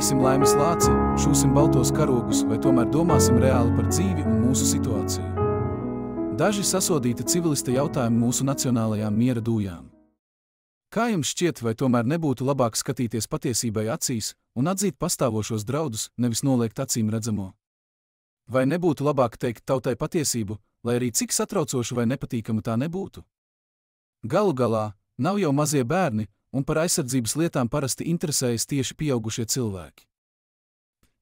Vadīsim laimes lāci, šūsim baltos karogus, vai tomēr domāsim reāli par dzīvi un mūsu situāciju. Daži sasodīti civilista jautājumi mūsu nacionālajām miera dūjām. Kā jums šķiet, vai tomēr nebūtu labāk skatīties patiesībai acīs un atzīt pastāvošos draudus, nevis noliegt acīm redzamo? Vai nebūtu labāk teikt tautai patiesību, lai arī cik satraucoša vai nepatīkama tā nebūtu? Galu galā, nav jau mazie bērni, un par aizsardzības lietām parasti interesējas tieši pieaugušie cilvēki.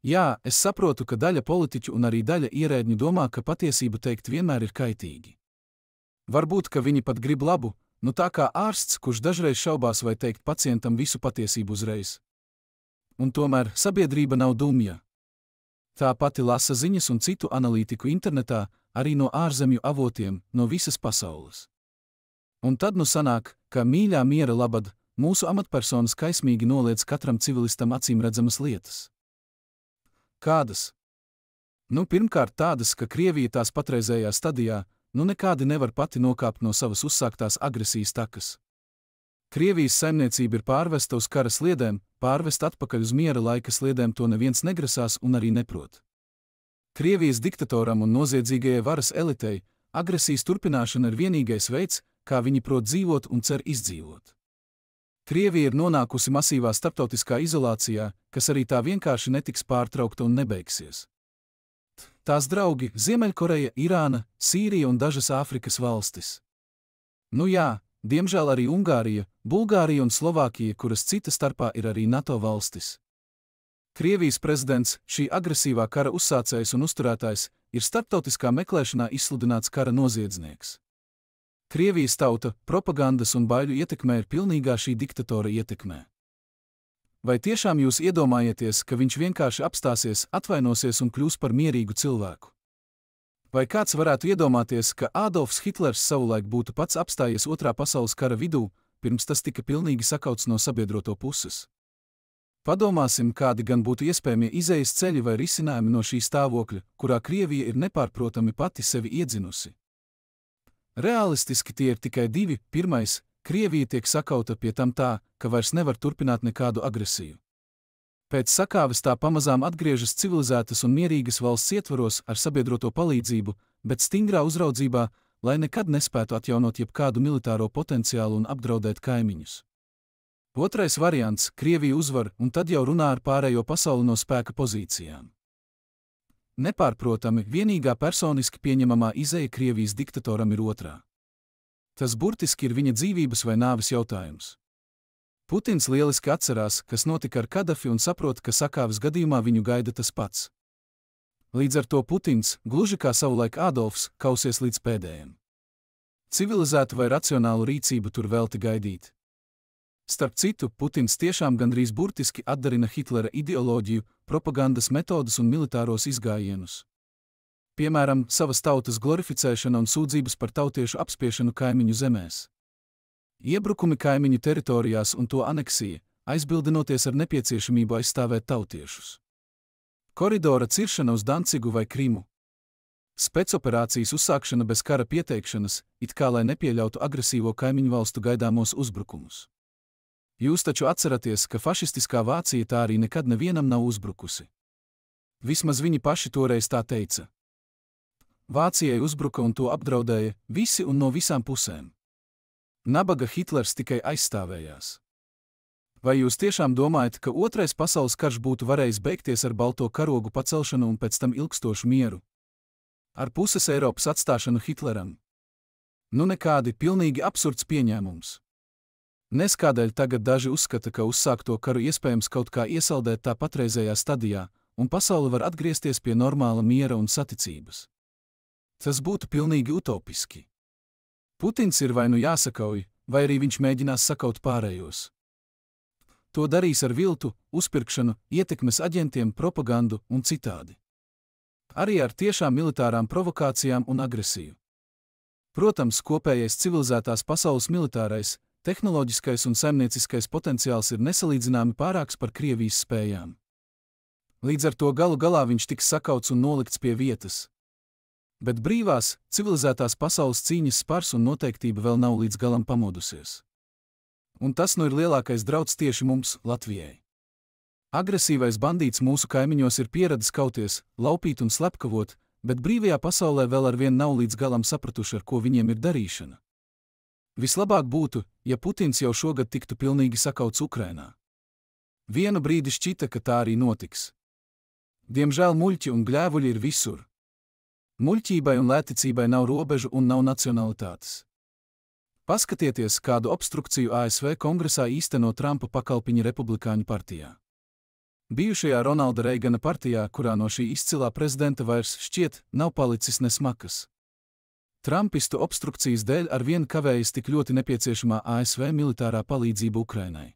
Jā, es saprotu, ka daļa politiķu un arī daļa ierēdņu domā, ka patiesību teikt vienmēr ir kaitīgi. Varbūt, ka viņi pat grib labu, nu tā kā ārsts, kurš dažreiz šaubās vai teikt pacientam visu patiesību uzreiz. Un tomēr sabiedrība nav dumja. Tā pati lasa ziņas un citu analītiku internetā, arī no ārzemju avotiem, no visas pasaules. Un tad nu sanāk, ka mīļā miera labad mūsu amatpersonas kaismīgi noliedz katram civilistam acīm redzamas lietas. Kādas? Nu, pirmkārt tādas, ka Krievija tās patreizējā stadijā, nu nekādi nevar pati nokāpt no savas uzsāktās agresijas takas. Krievijas saimniecība ir pārvesta uz kara sliedēm, pārvest atpakaļ uz miera laika sliedēm to neviens negrasās un arī neprot. Krievijas diktatoram un noziedzīgajai varas elitei agresijas turpināšana ir vienīgais veids, kā viņi prot dzīvot un cer izdzīvot. Krievija ir nonākusi masīvā starptautiskā izolācijā, kas arī tā vienkārši netiks pārtraukta un nebeigsies. Tās draugi – Ziemeļkoreja, Irāna, Sīrija un dažas Āfrikas valstis. Nu jā, diemžēl arī Ungārija, Bulgārija un Slovākija, kuras cita starpā ir arī NATO valstis. Krievijas prezidents, šī agresīvā kara uzsācējs un uzturētājs, ir starptautiskā meklēšanā izsludināts kara noziedznieks. Krievijas tauta, propagandas un baiļu ietekmē ir pilnīgā šī diktatora ietekmē. Vai tiešām jūs iedomājieties, ka viņš vienkārši apstāsies, atvainosies un kļūs par mierīgu cilvēku? Vai kāds varētu iedomāties, ka Ādolfs Hitlers savulaik būtu pats apstājies Otrā pasaules kara vidū, pirms tas tika pilnīgi sakauts no sabiedroto puses? Padomāsim, kādi gan būtu iespējamie izejas ceļi vai risinājumi no šī stāvokļa, kurā Krievija ir nepārprotami pati sevi iedzinusi. Realistiski tie ir tikai divi. Pirmais, Krievija tiek sakauta pie tam tā, ka vairs nevar turpināt nekādu agresiju. Pēc sakāves tā pamazām atgriežas civilizētas un mierīgas valsts ietvaros ar sabiedroto palīdzību, bet stingrā uzraudzībā, lai nekad nespētu atjaunot jebkādu militāro potenciālu un apdraudēt kaimiņus. Otrais variants – Krievija uzvar un tad jau runā ar pārējo pasauli no spēka pozīcijām. Nepārprotami, vienīgā personiski pieņemamā izeja Krievijas diktatoram ir otrā. Tas burtiski ir viņa dzīvības vai nāves jautājums. Putins lieliski atcerās, kas notika ar Kadafi un saprot, ka sakāves gadījumā viņu gaida tas pats. Līdz ar to Putins, gluži kā savulaik Ādolfs, kausies līdz pēdējiem. Civilizētu vai racionālu rīcību tur velti gaidīt. Starp citu, Putins tiešām gandrīz burtiski atdarina Hitlera ideoloģiju, propagandas metodas un militāros izgājienus. Piemēram, savas tautas glorificēšana un sūdzības par tautiešu apspiešanu kaimiņu zemēs. Iebrukumi kaimiņu teritorijās un to aneksija, aizbildinoties ar nepieciešamību aizstāvēt tautiešus. Koridora ciršana uz Dancigu vai Krimu. Spēcoperācijas uzsākšana bez kara pieteikšanas, it kā lai nepieļautu agresīvo kaimiņu valstu gaidāmos uzbrukumus. Jūs taču atceraties, ka fašistiskā Vācija tā arī nekad nevienam nav uzbrukusi. Vismaz viņi paši toreiz tā teica. Vācijai uzbruka un to apdraudēja visi un no visām pusēm. Nabaga Hitlers tikai aizstāvējās. Vai jūs tiešām domājat, ka Otrais pasaules karš būtu varējis beigties ar balto karogu pacelšanu un pēc tam ilgstošu mieru? Ar puses Eiropas atstāšanu Hitleram? Nu nekādi, pilnīgi absurds pieņēmums. Nes kādēļ tagad daži uzskata, ka uzsākto karu iespējams kaut kā iesaldēt tā patreizējā stadijā, un pasaule var atgriezties pie normāla miera un saticības. Tas būtu pilnīgi utopiski. Putins ir vai nu jāsakauj, vai arī viņš mēģinās sakaut pārējos. To darīs ar viltu, uzpirkšanu, ietekmes aģentiem, propagandu un citādi. Arī ar tiešām militārām provokācijām un agresiju. Protams, kopējais civilizētās pasaules militārais, tehnoloģiskais un saimnieciskais potenciāls ir nesalīdzināmi pārāks par Krievijas spējām. Līdz ar to galu galā viņš tiks sakauts un nolikts pie vietas. Bet brīvās, civilizētās pasaules cīņas spars un noteiktība vēl nav līdz galam pamodusies. Un tas nu ir lielākais drauds tieši mums, Latvijai. Agresīvais bandīts mūsu kaimiņos ir pieradis kauties, laupīt un slepkavot, bet brīvajā pasaulē vēl arvien nav līdz galam sapratuši, ar ko viņiem ir darīšana. Vislabāk būtu, ja Putins jau šogad tiktu pilnīgi sakauts Ukrainā. Vienu brīdi šķita, ka tā arī notiks. Diemžēl muļķi un gļēvuļi ir visur. Muļķībai un lētticībai nav robežu un nav nacionalitātes. Paskatieties, kādu obstrukciju ASV kongresā īsteno Trumpa pakalpiņi Republikāņu partijā. Bijušajā Ronalda Reigana partijā, kurā no šī izcilā prezidenta vairs šķiet nav palicis ne smakas. Trumpistu obstrukcijas dēļ arvien kavējas tik ļoti nepieciešamā ASV militārā palīdzība Ukrainai.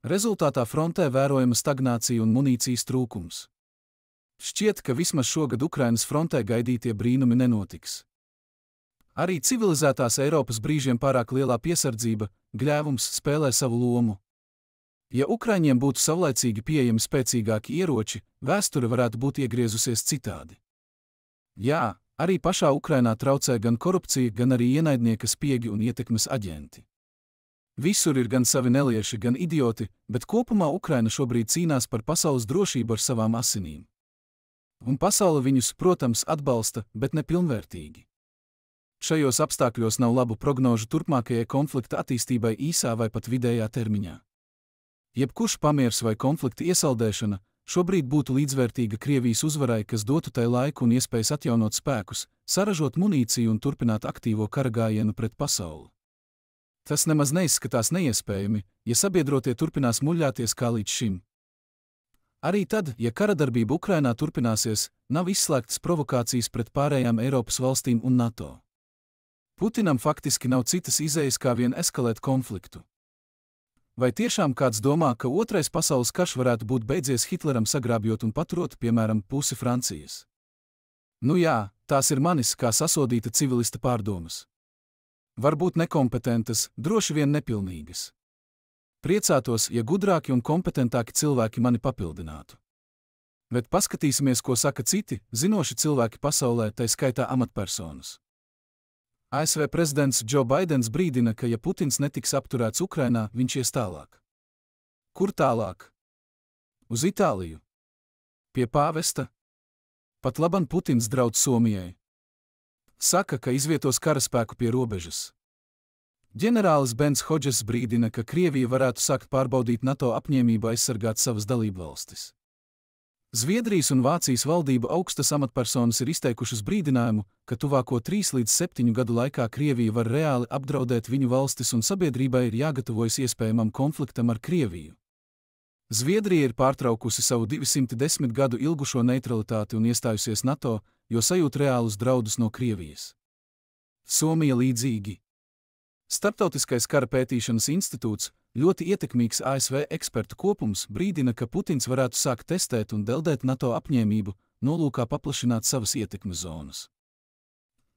Rezultātā frontē vērojama stagnācija un munīcijas trūkums. Šķiet, ka vismaz šogad Ukrainas frontē gaidītie brīnumi nenotiks. Arī civilizētās Eiropas brīžiem pārāk lielā piesardzība, gļēvums spēlē savu lomu. Ja Ukraiņiem būtu savlaicīgi pieejami spēcīgāki ieroči, vēsture varētu būt iegriezusies citādi. Jā, arī pašā Ukrainā traucē gan korupcija, gan arī ienaidnieka spiegi un ietekmes aģenti. Visur ir gan savi nelieši, gan idioti, bet kopumā Ukraina šobrīd cīnās par pasaules drošību ar savām asinīm. Un pasaule viņus, protams, atbalsta, bet ne pilnvērtīgi. Šajos apstākļos nav labu prognožu turpmākajai konflikta attīstībai īsā vai pat vidējā termiņā. Jebkurš pamiers vai konflikta iesaldēšana šobrīd būtu līdzvērtīga Krievijas uzvarai, kas dotu tai laiku un iespējas atjaunot spēkus, saražot munīciju un turpināt aktīvo kara gājienu pret pasauli. Tas nemaz neizskatās neiespējami, ja sabiedrotie turpinās muļļāties kā līdz šim. Arī tad, ja karadarbība Ukrainā turpināsies, nav izslēgtas provokācijas pret pārējām Eiropas valstīm un NATO. Putinam faktiski nav citas izejas kā vien eskalēt konfliktu. Vai tiešām kāds domā, ka Otrais pasaules karš varētu būt beidzies Hitleram sagrābjot un paturot, piemēram, pusi Francijas? Nu jā, tās ir manis kā sasodīta civilista pārdomas. Varbūt nekompetentas, droši vien nepilnīgas. Priecātos, ja gudrāki un kompetentāki cilvēki mani papildinātu. Bet paskatīsimies, ko saka citi, zinoši cilvēki pasaulē, tai skaitā amatpersonas. ASV prezidents Joe Baidens brīdina, ka ja Putins netiks apturēts Ukrainā, viņš ies tālāk. Kur tālāk? Uz Itāliju. Pie pāvesta? Pat laban Putins draud Somijai. Saka, ka izvietos karaspēku pie robežas. Ģenerālis Bens Hodžes brīdina, ka Krievija varētu sākt pārbaudīt NATO apņēmību aizsargāt savas dalībvalstis. Zviedrijas un Vācijas valdību augstas amatpersonas ir izteikušas brīdinājumu, ka tuvāko 3 līdz 7 gadu laikā Krievija var reāli apdraudēt viņu valstis un sabiedrībai ir jāgatavojas iespējamam konfliktam ar Krieviju. Zviedrija ir pārtraukusi savu 210 gadu ilgušo neutralitāti un iestājusies NATO, jo sajūt reālus draudus no Krievijas. Somija līdzīgi. Starptautiskais kara pētīšanas institūts, ļoti ietekmīgs ASV ekspertu kopums, brīdina, ka Putins varētu sākt testēt un deldēt NATO apņēmību, nolūkā paplašināt savas ietekmes zonas.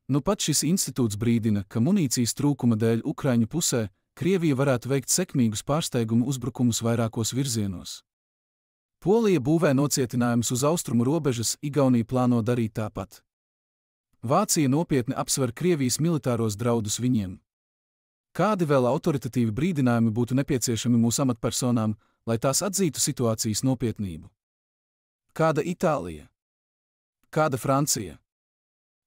Nu pat šis institūts brīdina, ka munīcijas trūkuma dēļ Ukraiņu pusē Krievija varētu veikt sekmīgus pārsteigumu uzbrukumus vairākos virzienos. Polija būvē nocietinājumus uz austrumu robežas, Igaunija plāno darīt tāpat. Vācija nopietni apsver Krievijas militāros draudus viņiem. Kādi vēl autoritatīvi brīdinājumi būtu nepieciešami mūsu amatpersonām, lai tās atzītu situācijas nopietnību? Kāda Itālija? Kāda Francija?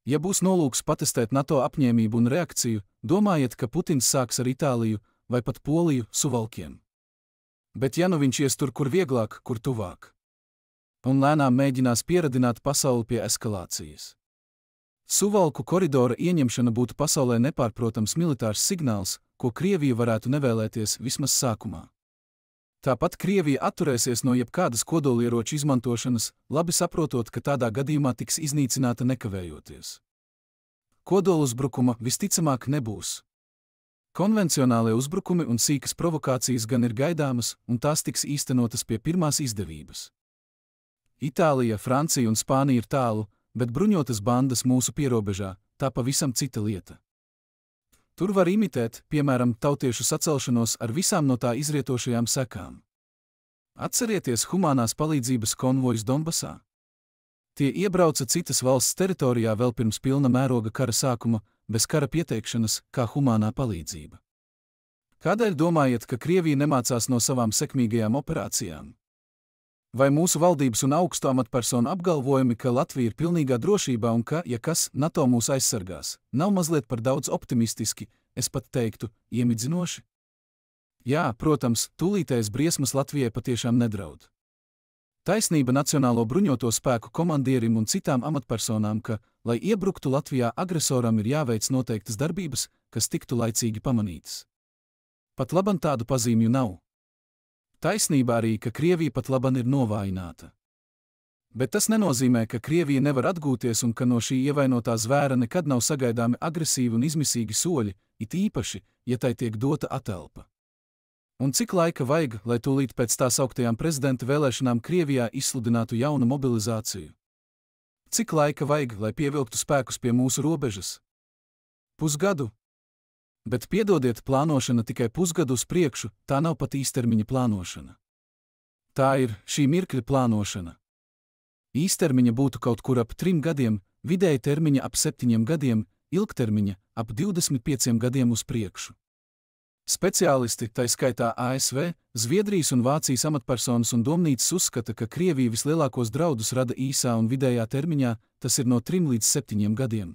Ja būs nolūks patestēt NATO apņēmību un reakciju, domājiet, ka Putins sāks ar Itāliju vai pat Poliju Suvalkiem. Bet ja nu viņš ies tur, kur vieglāk, kur tuvāk? Un lēnām mēģinās pieradināt pasauli pie eskalācijas. Suvalku koridora ieņemšana būtu pasaulē nepārprotams militārs signāls, ko Krievija varētu nevēlēties vismaz sākumā. Tāpat Krievija atturēsies no jebkādas kodolieroču izmantošanas, labi saprotot, ka tādā gadījumā tiks iznīcināta nekavējoties. Kodoluzbrukuma visticamāk nebūs. Konvencionālie uzbrukumi un sīkas provokācijas gan ir gaidāmas, un tās tiks īstenotas pie pirmās izdevības. Itālija, Francija un Spānija ir tālu, bet bruņotas bandas mūsu pierobežā, tā pavisam cita lieta. Tur var imitēt, piemēram, tautiešu sacelšanos ar visām no tā izrietošajām sekām. Atcerieties humānās palīdzības konvojus Donbasā? Tie iebrauca citas valsts teritorijā vēl pirms pilna mēroga kara sākuma, bez kara pieteikšanas, kā humānā palīdzība. Kādēļ domājat, ka Krievija nemācās no savām sekmīgajām operācijām? Vai mūsu valdības un augstu amatpersonu apgalvojumi, ka Latvija ir pilnīgā drošībā un ka, ja kas, NATO mūs aizsargās, nav mazliet par daudz optimistiski, es pat teiktu, iemidzinoši? Jā, protams, tūlītējas briesmas Latvijai patiešām nedraud. Taisnība Nacionālo bruņoto spēku komandierim un citām amatpersonām, ka, lai iebruktu Latvijā, agresoram ir jāveic noteiktas darbības, kas tiktu laicīgi pamanītas. Pat laban tādu pazīmju nav. Taisnība arī, ka Krievija pat laban ir novājināta. Bet tas nenozīmē, ka Krievija nevar atgūties un ka no šī ievainotā zvēra nekad nav sagaidāmi agresīvi un izmisīgi soļi, it īpaši, ja tai tiek dota atelpa. Un cik laika vajag, lai tūlīt pēc tās augtajām prezidenta vēlēšanām Krievijā izsludinātu jaunu mobilizāciju? Cik laika vajag, lai pievilktu spēkus pie mūsu robežas? Pusgadu? Bet piedodiet, plānošana tikai pusgadu uz priekšu, tā nav pat īstermiņa plānošana. Tā ir šī mirkļa plānošana. Īstermiņa būtu kaut kur ap 3 gadiem, vidēja termiņa ap 7 gadiem, ilgtermiņa ap 25 gadiem uz priekšu. Speciālisti, tai skaitā ASV, Zviedrijas un Vācijas amatpersonas un domnīcas uzskata, ka Krievija vislielākos draudus rada īsā un vidējā termiņā, tas ir no 3 līdz 7 gadiem.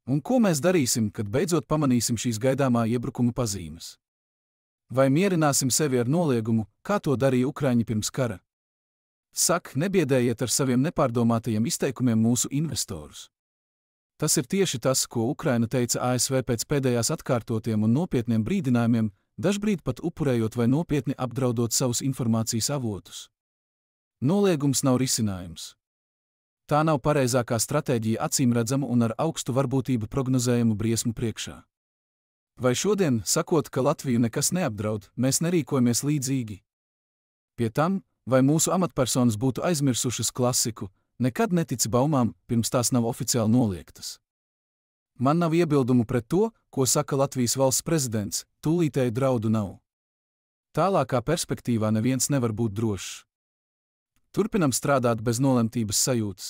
Un ko mēs darīsim, kad beidzot pamanīsim šīs gaidāmā iebrukuma pazīmes? Vai mierināsim sevi ar noliegumu, kā to darīja Ukraiņi pirms kara? Nebiedējiet ar saviem nepārdomātajiem izteikumiem mūsu investorus. Tas ir tieši tas, ko Ukraina teica ASV pēc pēdējās atkārtotiem un nopietniem brīdinājumiem, dažbrīd pat upurējot vai nopietni apdraudot savus informācijas avotus. Noliegums nav risinājums. Tā nav pareizākā stratēģija acīmredzamu un ar augstu varbūtību prognozējumu briesmu priekšā. Vai šodien, sakot, ka Latviju nekas neapdraud, mēs nerīkojamies līdzīgi? Pie tam, vai mūsu amatpersonas būtu aizmirsušas klasiku, nekad netici baumām, pirms tās nav oficiāli noliegtas. Man nav iebildumu pret to, ko saka Latvijas valsts prezidents, tūlītēju draudu nav. Tālākā perspektīvā neviens nevar būt drošs. Turpinam strādāt bez nolemtības sajūtas.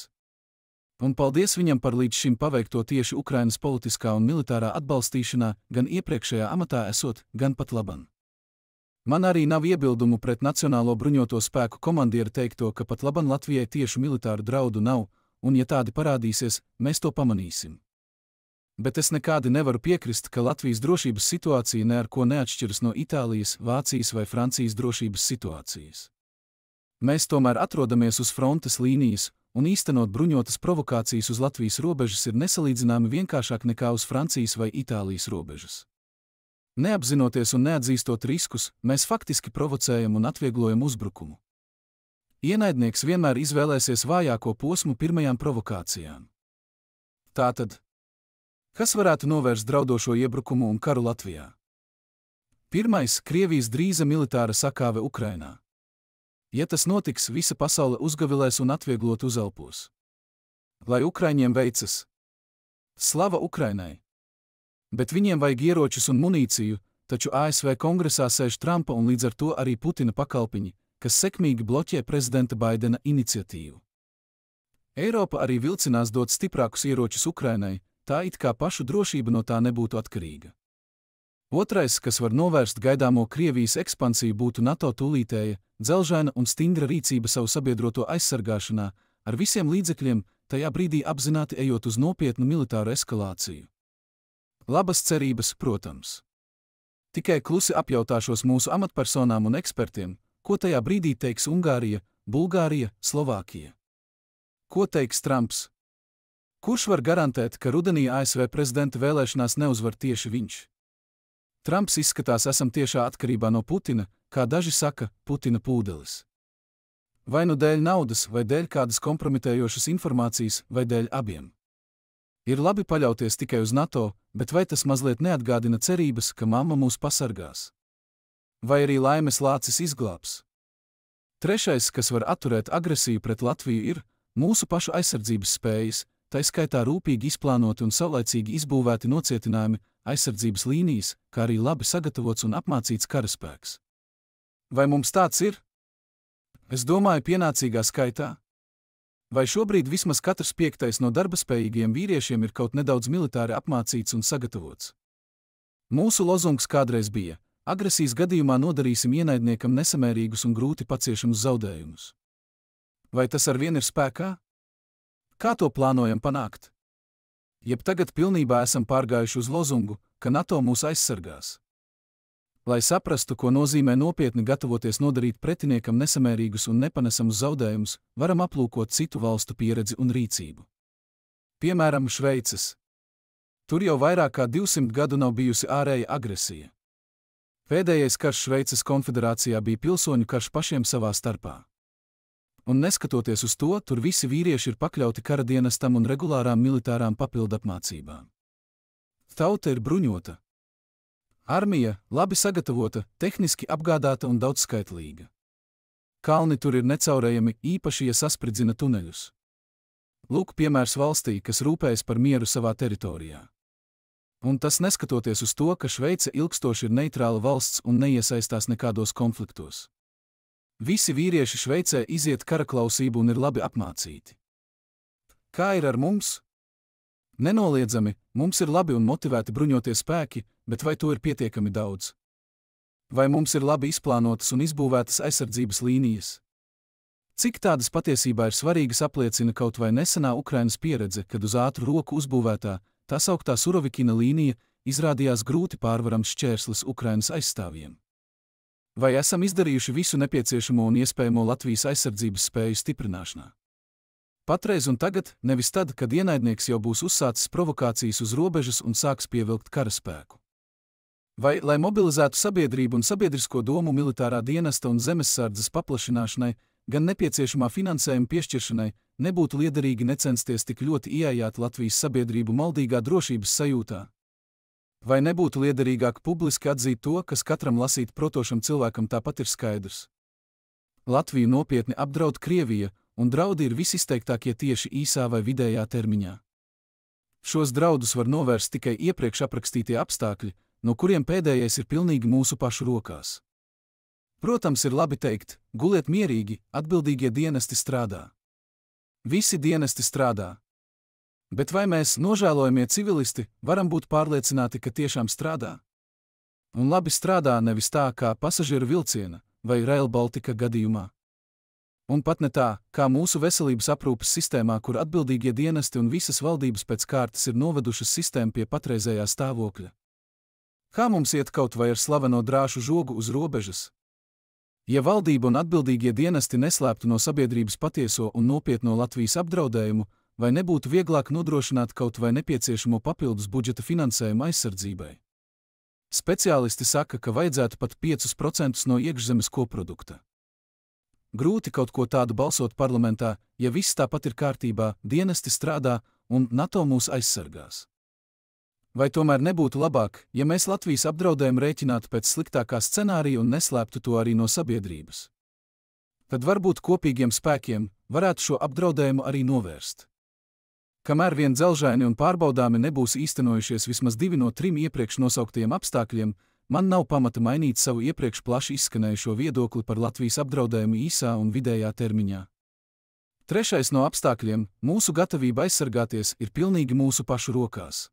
Un paldies viņam par līdz šim paveikto tieši Ukrainas politiskā un militārā atbalstīšanā, gan iepriekšējā amatā esot, gan pat laban. Man arī nav iebildumu pret Nacionālo bruņoto spēku komandiera teikto, ka pat laban Latvijai tiešu militāru draudu nav, un ja tādi parādīsies, mēs to pamanīsim. Bet es nekādi nevaru piekrist, ka Latvijas drošības situācija ne ar ko neatšķiras no Itālijas, Vācijas vai Francijas drošības situācijas. Mēs tomēr atrodamies uz frontes līnijas, un īstenot bruņotas provokācijas uz Latvijas robežas ir nesalīdzināmi vienkāršāk nekā uz Francijas vai Itālijas robežas. Neapzinoties un neatzīstot riskus, mēs faktiski provocējam un atvieglojam uzbrukumu. Ienaidnieks vienmēr izvēlēsies vājāko posmu pirmajām provokācijām. Tātad, kas varētu novērst draudošo iebrukumu un karu Latvijā? Pirmais – Krievijas drīza militāra sakāve Ukrainā. Ja tas notiks, visa pasaule uzgavilēs un atvieglot uzelpos. Lai Ukraiņiem veicas! Slava Ukrainai! Bet viņiem vajag ieročus un munīciju, taču ASV kongresā sēž Trumpa un līdz ar to arī Putina pakalpiņi, kas sekmīgi bloķē prezidenta Baidena iniciatīvu. Eiropa arī vilcinās dot stiprākus ieročus Ukrainai, tā it kā pašu drošība no tā nebūtu atkarīga. Otrais, kas var novērst gaidāmo Krievijas ekspansiju, būtu NATO tūlītēja, dzelžaina un stingra rīcība savu sabiedroto aizsargāšanā, ar visiem līdzekļiem, tajā brīdī apzināti ejot uz nopietnu militāru eskalāciju. Labas cerības, protams. Tikai klusi apjautāšos mūsu amatpersonām un ekspertiem, ko tajā brīdī teiks Ungārija, Bulgārija, Slovākija. Ko teiks Trumps? Kurš var garantēt, ka rudenī ASV prezidenta vēlēšanās neuzvar tieši viņš? Trumps izskatās esam tiešā atkarībā no Putina, kā daži saka, Putina pūdelis. Vai nu dēļ naudas, vai dēļ kādas kompromitējošas informācijas, vai dēļ abiem. Ir labi paļauties tikai uz NATO, bet vai tas mazliet neatgādina cerības, ka mamma mūs pasargās? Vai arī laimes lācis izglābs? Trešais, kas var atturēt agresiju pret Latviju, ir mūsu pašu aizsardzības spējas, tai skaitā rūpīgi izplānoti un saulaicīgi izbūvēti nocietinājumi, aizsardzības līnijas, kā arī labi sagatavots un apmācīts karaspēks. Vai mums tāds ir? Es domāju, pienācīgā skaitā. Vai šobrīd vismaz katrs 5. no darbaspējīgiem vīriešiem ir kaut nedaudz militāri apmācīts un sagatavots? Mūsu lozungs kādreiz bija: Agresijas gadījumā nodarīsim ienaidniekam nesamērīgus un grūti paciešamus zaudējumus. Vai tas arvien ir spēkā? Kā to plānojam panākt? Jeb tagad pilnībā esam pārgājuši uz lozungu, ka NATO mūs aizsargās. Lai saprastu, ko nozīmē nopietni gatavoties nodarīt pretiniekam nesamērīgus un nepanesamus zaudējumus, varam aplūkot citu valstu pieredzi un rīcību. Piemēram, Šveices. Tur jau vairāk kā 200 gadu nav bijusi ārēja agresija. Pēdējais karš Šveices konfederācijā bija pilsoņu karš pašiem savā starpā. Un neskatoties uz to, tur visi vīrieši ir pakļauti kara dienestam un regulārām militārām papildapmācībām. Tauta ir bruņota. Armija labi sagatavota, tehniski apgādāta un daudzskaitlīga. Kalni tur ir necaurējami, īpaši, ja saspridzina tuneļus. Lūk piemērs valstī, kas rūpējas par mieru savā teritorijā. Un tas neskatoties uz to, ka Šveice ilgstoši ir neitrāla valsts un neiesaistās nekādos konfliktos. Visi vīrieši Šveicē iziet karaklausību un ir labi apmācīti. Kā ir ar mums? Nenoliedzami, mums ir labi un motivēti bruņotie spēki, bet vai to ir pietiekami daudz? Vai mums ir labi izplānotas un izbūvētas aizsardzības līnijas? Cik tādas patiesībā ir svarīgas, apliecina kaut vai nesenā Ukrainas pieredze, kad uz ātru roku uzbūvētā, tā sauktā Surovikina līnija izrādījās grūti pārvarams šķērslis Ukrainas aizstāvjiem. Vai esam izdarījuši visu nepieciešamo un iespējamo Latvijas aizsardzības spēju stiprināšanā? Patreiz un tagad, nevis tad, kad ienaidnieks jau būs uzsācis provokācijas uz robežas un sāks pievilkt karaspēku. Vai, lai mobilizētu sabiedrību un sabiedrisko domu militārā dienesta un zemessardzes paplašināšanai, gan nepieciešamā finansējuma piešķiršanai, nebūtu liederīgi necensties tik ļoti ieejāt Latvijas sabiedrību maldīgā drošības sajūtā? Vai nebūtu liederīgāk publiski atzīt to, kas katram lasīt protošam cilvēkam tāpat ir skaidrs? Latviju nopietni apdraud Krievija, un draudi ir visizteiktākie tieši īsā vai vidējā termiņā. Šos draudus var novērst tikai iepriekš aprakstītie apstākļi, no kuriem pēdējais ir pilnīgi mūsu pašu rokās. Protams, ir labi teikt, guliet mierīgi, atbildīgie dienesti strādā. Visi dienesti strādā. Bet vai mēs, nožēlojamie civilisti, varam būt pārliecināti, ka tiešām strādā? Un labi strādā nevis tā kā pasažieru vilciena vai Rail Baltica gadījumā. Un pat ne tā, kā mūsu veselības aprūpes sistēmā, kur atbildīgie dienesti un visas valdības pēc kārtas ir novedušas sistēmu pie patreizējā stāvokļa. Kā mums iet kaut vai ar slaveno drāšu žogu uz robežas? Ja valdība un atbildīgie dienesti neslēptu no sabiedrības patieso un nopietno Latvijas apdraudējumu, vai nebūtu vieglāk nodrošināt kaut vai nepieciešamo papildus budžeta finansējumu aizsardzībai? Speciālisti saka, ka vajadzētu pat 5% no iekšzemes koprodukta. Grūti kaut ko tādu balsot parlamentā, ja viss tāpat ir kārtībā, dienesti strādā un NATO mūs aizsargās. Vai tomēr nebūtu labāk, ja mēs Latvijas apdraudējumu rēķinātu pēc sliktākā scenārija un neslēptu to arī no sabiedrības? Tad varbūt kopīgiem spēkiem varētu šo apdraudējumu arī novērst. Kamēr vien dzelžaini un pārbaudāmi nebūs īstenojušies vismaz 2 no 3 iepriekš nosauktajiem apstākļiem, man nav pamata mainīt savu iepriekš plaši izskanējušo viedokli par Latvijas apdraudējumu īsā un vidējā termiņā. Trešais no apstākļiem – mūsu gatavība aizsargāties ir pilnīgi mūsu pašu rokās.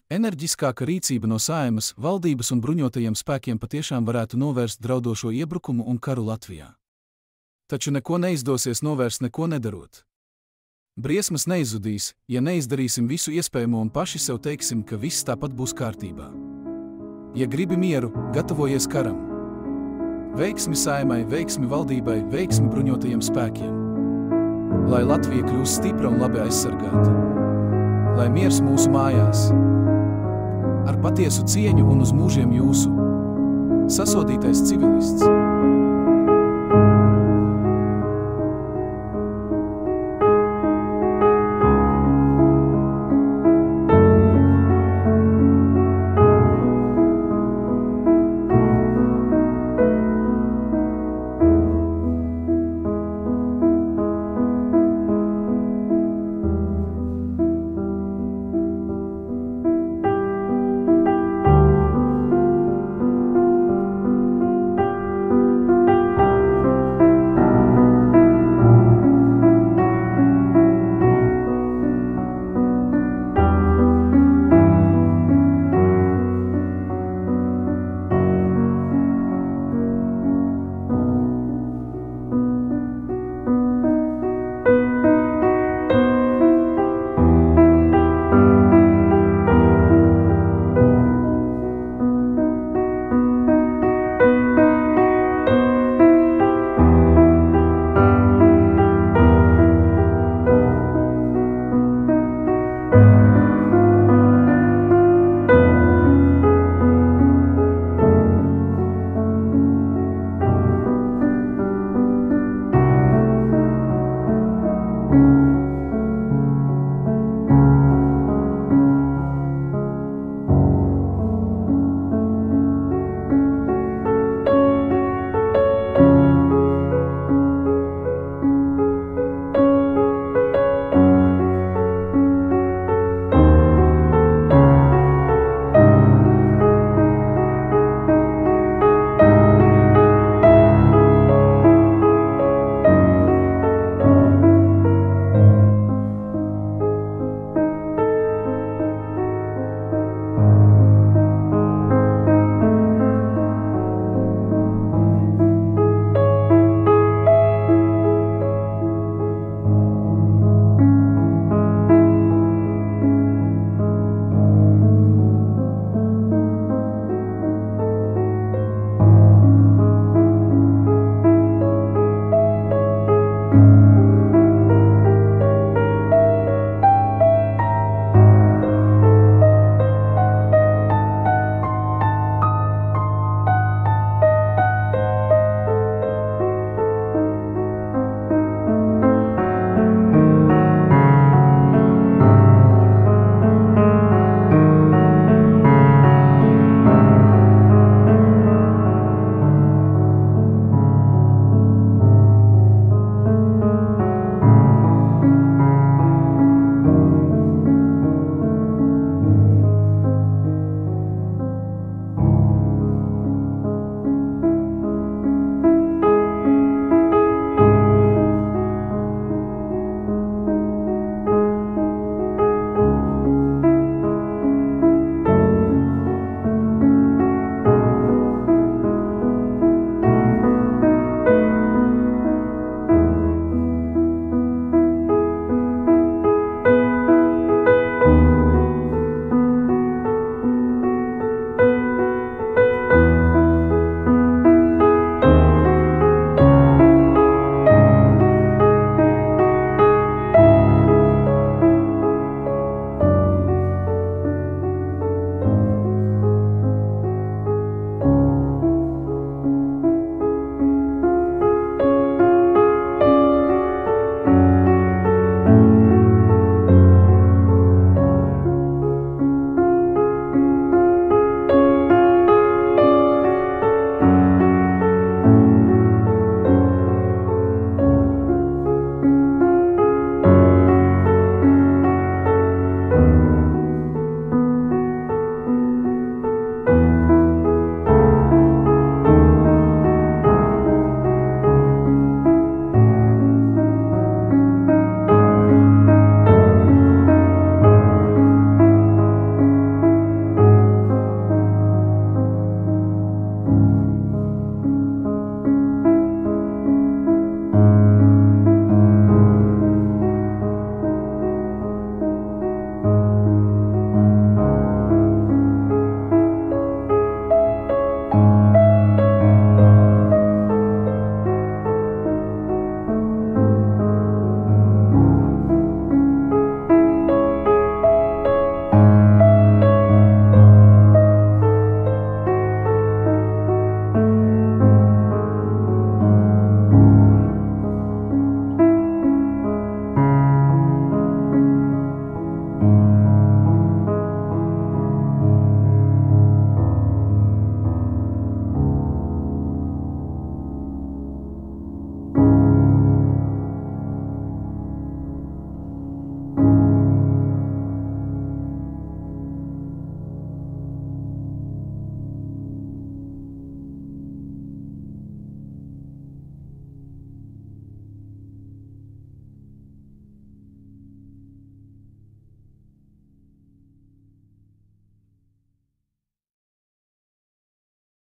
Enerģiskāka rīcība no Saeimas, valdības un bruņotajiem spēkiem patiešām varētu novērst draudošo iebrukumu un karu Latvijā. Taču neko neizdosies novērst neko nedarot. Briesmas neizzudīs, ja neizdarīsim visu iespējamo un paši sev teiksim, ka viss tāpat būs kārtībā. Ja gribi mieru, gatavojies karam. Veiksmi Saeimai, veiksmi valdībai, veiksmi bruņotajiem spēkiem. Lai Latvija kļūst stipra un labi aizsargāta. Lai miers mūsu mājās. Ar patiesu cieņu un uz mūžiem jūsu. Sasodītais civilists.